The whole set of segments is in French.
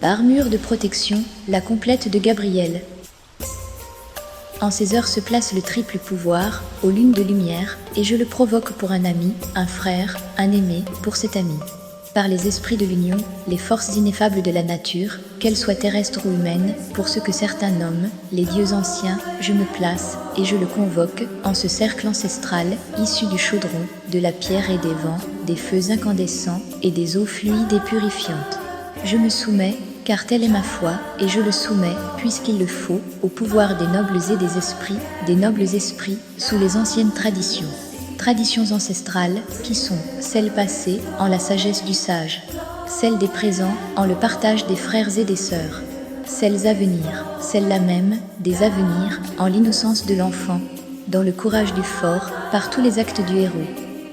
Armure de protection, la complète de Gabriel. En ces heures se place le triple pouvoir, aux lunes de lumière, et je le provoque pour un ami, un frère, un aimé, pour cet ami. Par les esprits de l'union, les forces ineffables de la nature, qu'elles soient terrestres ou humaines, pour ce que certains nomment, les dieux anciens, je me place, et je le convoque, en ce cercle ancestral, issu du chaudron, de la pierre et des vents, des feux incandescents, et des eaux fluides et purifiantes. Je me soumets, car telle est ma foi, et je le soumets, puisqu'il le faut, au pouvoir des nobles esprits, sous les anciennes traditions. Traditions ancestrales, qui sont celles passées, en la sagesse du sage, celles des présents, en le partage des frères et des sœurs, celles à venir, celles-là même, des avenirs, en l'innocence de l'enfant, dans le courage du fort, par tous les actes du héros.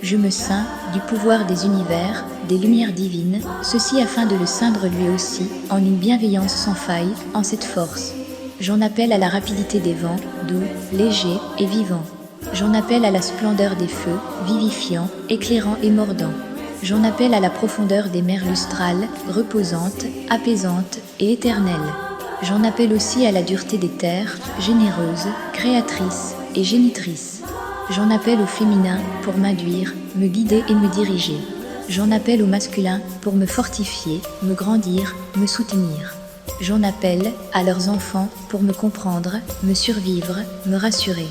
Je me ceins du pouvoir des univers, des lumières divines, ceci afin de le ceindre lui aussi, en une bienveillance sans faille, en cette force. J'en appelle à la rapidité des vents, doux, légers et vivants. J'en appelle à la splendeur des feux, vivifiants, éclairants et mordants. J'en appelle à la profondeur des mers lustrales, reposantes, apaisantes et éternelles. J'en appelle aussi à la dureté des terres, généreuses, créatrices et génitrices. J'en appelle au féminin pour m'induire, me guider et me diriger. J'en appelle au masculin pour me fortifier, me grandir, me soutenir. J'en appelle à leurs enfants pour me comprendre, me survivre, me rassurer.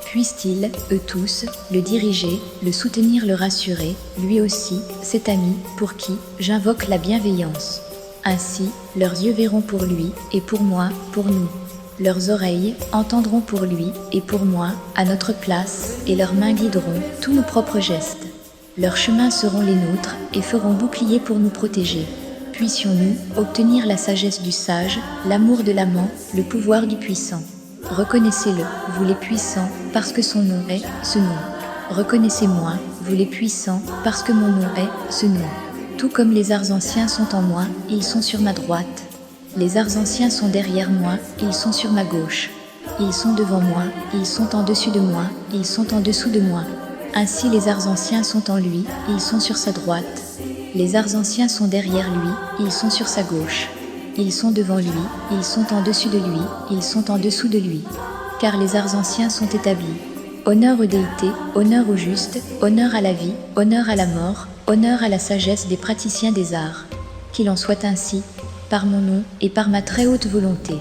Puissent-ils, eux tous, le diriger, le soutenir, le rassurer, lui aussi, cet ami, pour qui j'invoque la bienveillance. Ainsi, leurs yeux verront pour lui, et pour moi, pour nous. Leurs oreilles entendront pour lui, et pour moi, à notre place, et leurs mains guideront tous nos propres gestes. Leurs chemins seront les nôtres, et feront bouclier pour nous protéger. Puissions-nous obtenir la sagesse du sage, l'amour de l'amant, le pouvoir du puissant. Reconnaissez-le, vous les puissants, parce que son nom est ce nom. Reconnaissez-moi, vous les puissants, parce que mon nom est ce nom. Tout comme les arts anciens sont en moi, ils sont sur ma droite. Les arts anciens sont derrière moi, ils sont sur ma gauche. Ils sont devant moi, ils sont en dessus de moi, ils sont en dessous de moi. Ainsi les arts anciens sont en lui, ils sont sur sa droite. Les arts anciens sont derrière lui, ils sont sur sa gauche. Ils sont devant lui, ils sont en dessus de lui, ils sont en dessous de lui. Car les arts anciens sont établis. Honneur aux déités, honneur aux justes, honneur à la vie, honneur à la mort, honneur à la sagesse des praticiens des arts. Qu'il en soit ainsi, par mon nom et par ma très haute volonté.